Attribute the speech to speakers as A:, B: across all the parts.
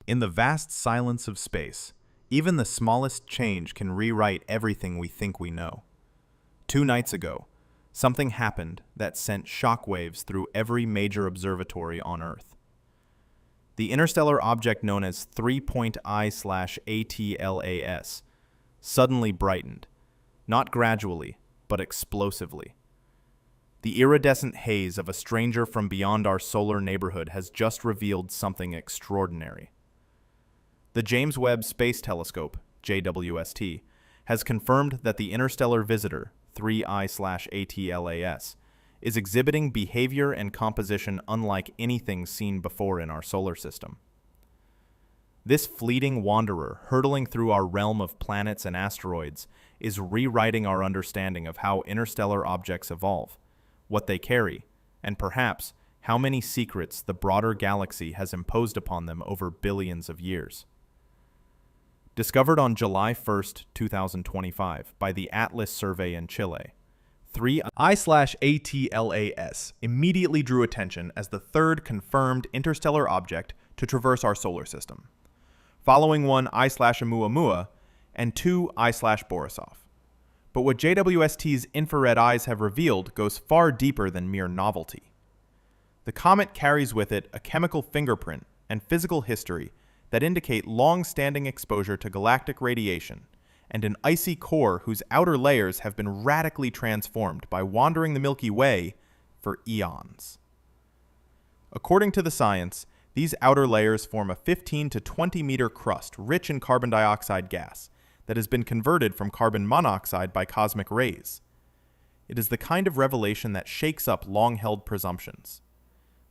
A: In the vast silence of space, even the smallest change can rewrite everything we think we know. 2 nights ago, something happened that sent shockwaves through every major observatory on Earth. The interstellar object known as 3.I/ATLAS suddenly brightened, not gradually, but explosively. The iridescent haze of a stranger from beyond our solar neighborhood has just revealed something extraordinary. The James Webb Space Telescope, JWST, has confirmed that the interstellar visitor, 3I/ATLAS, is exhibiting behavior and composition unlike anything seen before in our solar system. This fleeting wanderer hurtling through our realm of planets and asteroids is rewriting our understanding of how interstellar objects evolve, what they carry, and perhaps how many secrets the broader galaxy has imposed upon them over billions of years. Discovered on July 1, 2025 by the Atlas Survey in Chile, 3I/ATLAS immediately drew attention as the third confirmed interstellar object to traverse our solar system, following 1I/Oumuamua and 2I/Borisov. But what JWST's infrared eyes have revealed goes far deeper than mere novelty. The comet carries with it a chemical fingerprint and physical history that indicate long-standing exposure to galactic radiation and an icy core whose outer layers have been radically transformed by wandering the Milky Way for eons. According to the science, these outer layers form a 15 to 20 meter crust rich in carbon dioxide gas that has been converted from carbon monoxide by cosmic rays. It is the kind of revelation that shakes up long-held presumptions.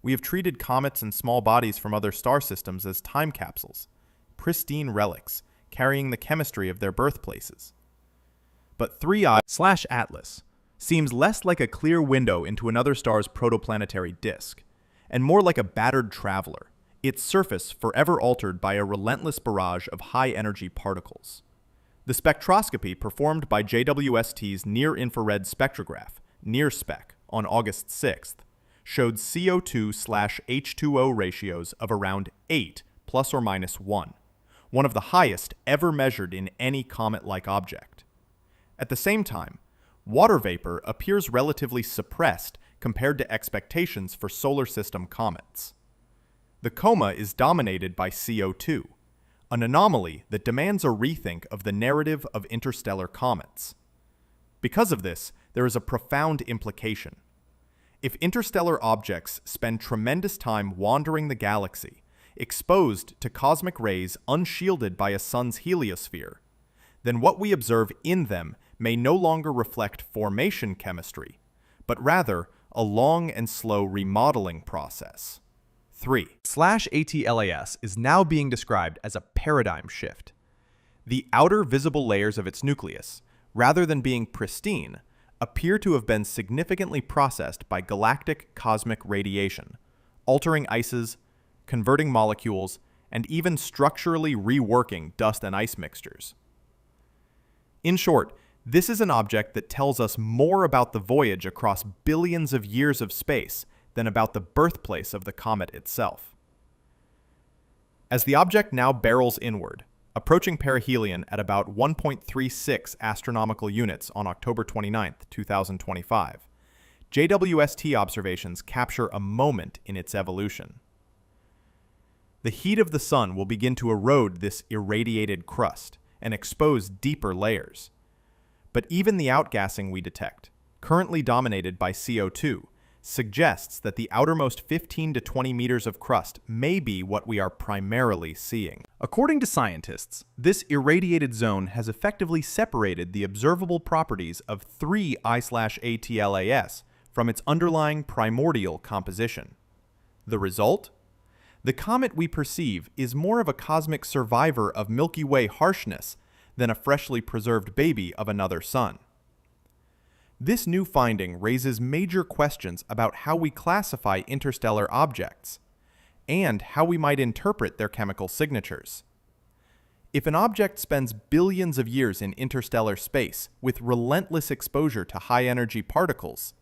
A: We have treated comets and small bodies from other star systems as time capsules, pristine relics, carrying the chemistry of their birthplaces. But 3I/Atlas seems less like a clear window into another star's protoplanetary disk, and more like a battered traveler, its surface forever altered by a relentless barrage of high-energy particles. The spectroscopy performed by JWST's near-infrared spectrograph, NIRSPEC, on August 6th, showed CO2/H2O ratios of around 8 ± 1, one of the highest ever measured in any comet-like object. At the same time, water vapor appears relatively suppressed compared to expectations for solar system comets. The coma is dominated by CO2, an anomaly that demands a rethink of the narrative of interstellar comets. Because of this, there is a profound implication. If interstellar objects spend tremendous time wandering the galaxy, exposed to cosmic rays unshielded by a sun's heliosphere, then what we observe in them may no longer reflect formation chemistry, but rather a long and slow remodeling process. 3/ATLAS is now being described as a paradigm shift. The outer visible layers of its nucleus, rather than being pristine, appear to have been significantly processed by galactic cosmic radiation, altering ices, converting molecules, and even structurally reworking dust and ice mixtures. In short, this is an object that tells us more about the voyage across billions of years of space than about the birthplace of the comet itself. As the object now barrels inward, approaching perihelion at about 1.36 astronomical units on October 29, 2025, JWST observations capture a moment in its evolution. The heat of the sun will begin to erode this irradiated crust and expose deeper layers. But even the outgassing we detect, currently dominated by CO2, suggests that the outermost 15 to 20 meters of crust may be what we are primarily seeing. According to scientists, this irradiated zone has effectively separated the observable properties of 3I/ATLAS from its underlying primordial composition. The result? The comet we perceive is more of a cosmic survivor of Milky Way harshness than a freshly preserved baby of another sun. This new finding raises major questions about how we classify interstellar objects, and how we might interpret their chemical signatures. If an object spends billions of years in interstellar space with relentless exposure to high-energy particles,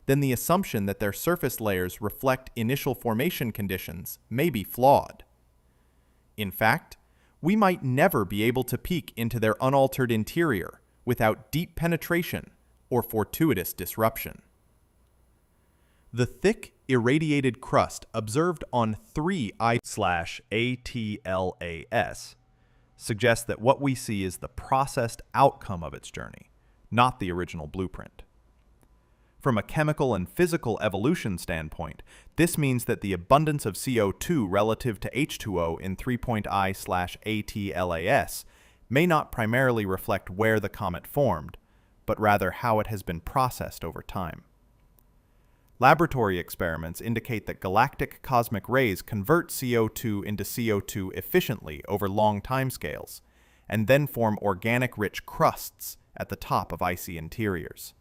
A: then the assumption that their surface layers reflect initial formation conditions may be flawed. In fact, we might never be able to peek into their unaltered interior without deep penetration or fortuitous disruption. The thick, irradiated crust observed on 3I/ATLAS suggests that what we see is the processed outcome of its journey, not the original blueprint. From a chemical and physical evolution standpoint, this means that the abundance of CO2 relative to H2O in 3.I/ATLAS may not primarily reflect where the comet formed, but rather how it has been processed over time. Laboratory experiments indicate that galactic cosmic rays convert CO2 into CO2 efficiently over long timescales, and then form organic-rich crusts at the top of icy interiors.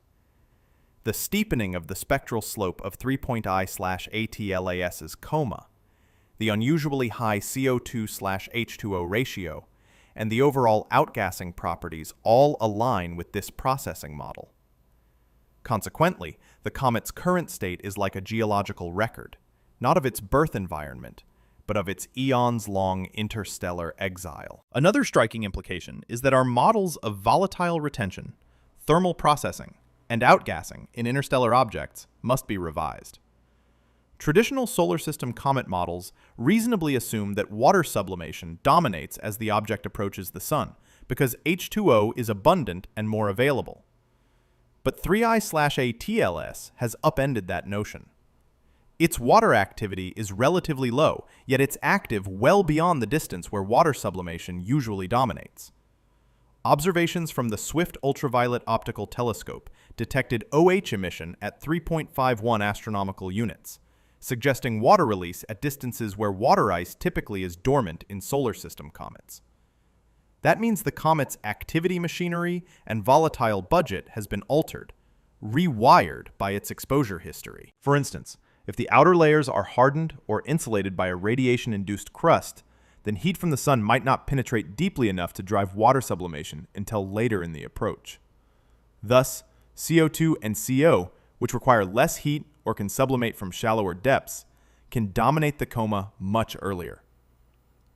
A: The steepening of the spectral slope of 3.I/ATLAS's coma, the unusually high CO2/H2O ratio, and the overall outgassing properties all align with this processing model. Consequently, the comet's current state is like a geological record, not of its birth environment, but of its eons-long interstellar exile. Another striking implication is that our models of volatile retention, thermal processing, and outgassing in interstellar objects must be revised. Traditional solar system comet models reasonably assume that water sublimation dominates as the object approaches the sun, because H2O is abundant and more available. But 3I/ATLAS has upended that notion. Its water activity is relatively low, yet it's active well beyond the distance where water sublimation usually dominates. Observations from the Swift Ultraviolet Optical Telescope detected OH emission at 3.51 astronomical units, suggesting water release at distances where water ice typically is dormant in solar system comets. That means the comet's activity machinery and volatile budget has been altered, rewired by its exposure history. For instance, if the outer layers are hardened or insulated by a radiation-induced crust, then heat from the sun might not penetrate deeply enough to drive water sublimation until later in the approach. Thus, CO2 and CO, which require less heat or can sublimate from shallower depths, can dominate the coma much earlier.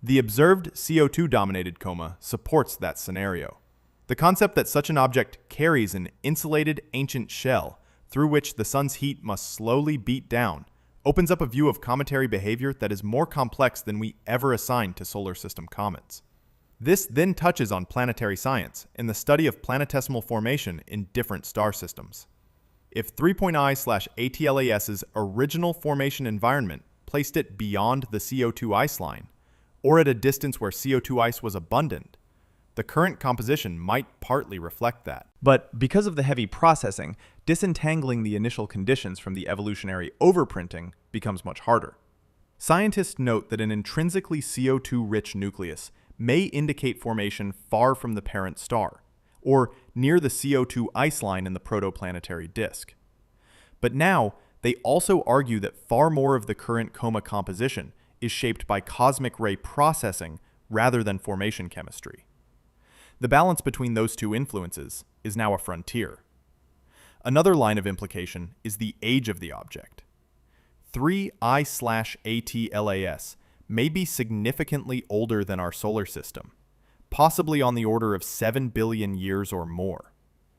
A: The observed CO2-dominated coma supports that scenario. The concept that such an object carries an insulated ancient shell through which the sun's heat must slowly beat down opens up a view of cometary behavior that is more complex than we ever assigned to solar system comets. This then touches on planetary science and the study of planetesimal formation in different star systems. If 3.I/ATLAS's original formation environment placed it beyond the CO2 ice line, or at a distance where CO2 ice was abundant, the current composition might partly reflect that. But because of the heavy processing, disentangling the initial conditions from the evolutionary overprinting becomes much harder. Scientists note that an intrinsically CO2-rich nucleus may indicate formation far from the parent star, or near the CO2 ice line in the protoplanetary disk. But now, they also argue that far more of the current coma composition is shaped by cosmic ray processing rather than formation chemistry. The balance between those two influences is now a frontier. Another line of implication is the age of the object. 3I/ATLAS may be significantly older than our solar system, possibly on the order of 7 billion years or more.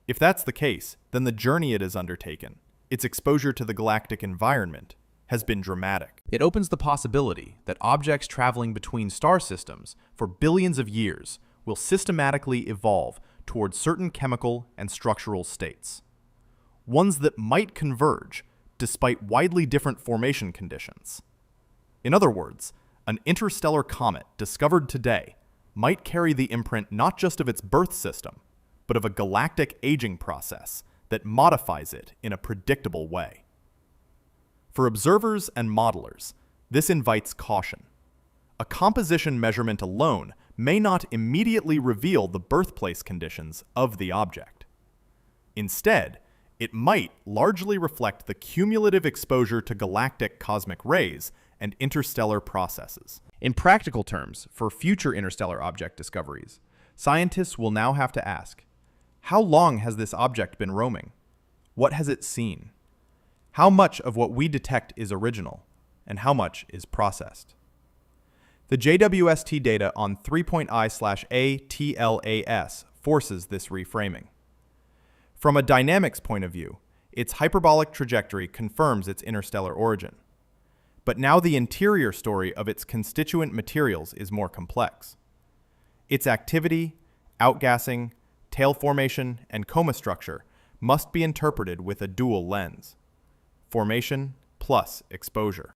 A: If that's the case, then the journey it has undertaken, its exposure to the galactic environment, has been dramatic. It opens the possibility that objects traveling between star systems for billions of years will systematically evolve towards certain chemical and structural states, ones that might converge despite widely different formation conditions. In other words, an interstellar comet discovered today might carry the imprint not just of its birth system, but of a galactic aging process that modifies it in a predictable way. For observers and modelers, this invites caution. A composition measurement alone may not immediately reveal the birthplace conditions of the object. Instead, it might largely reflect the cumulative exposure to galactic cosmic rays and interstellar processes. In practical terms, for future interstellar object discoveries, scientists will now have to ask, how long has this object been roaming? What has it seen? How much of what we detect is original, and how much is processed? The JWST data on 3.I/A TLAS forces this reframing. From a dynamics point of view, its hyperbolic trajectory confirms its interstellar origin. But now the interior story of its constituent materials is more complex. Its activity, outgassing, tail formation, and coma structure must be interpreted with a dual lens: formation plus exposure.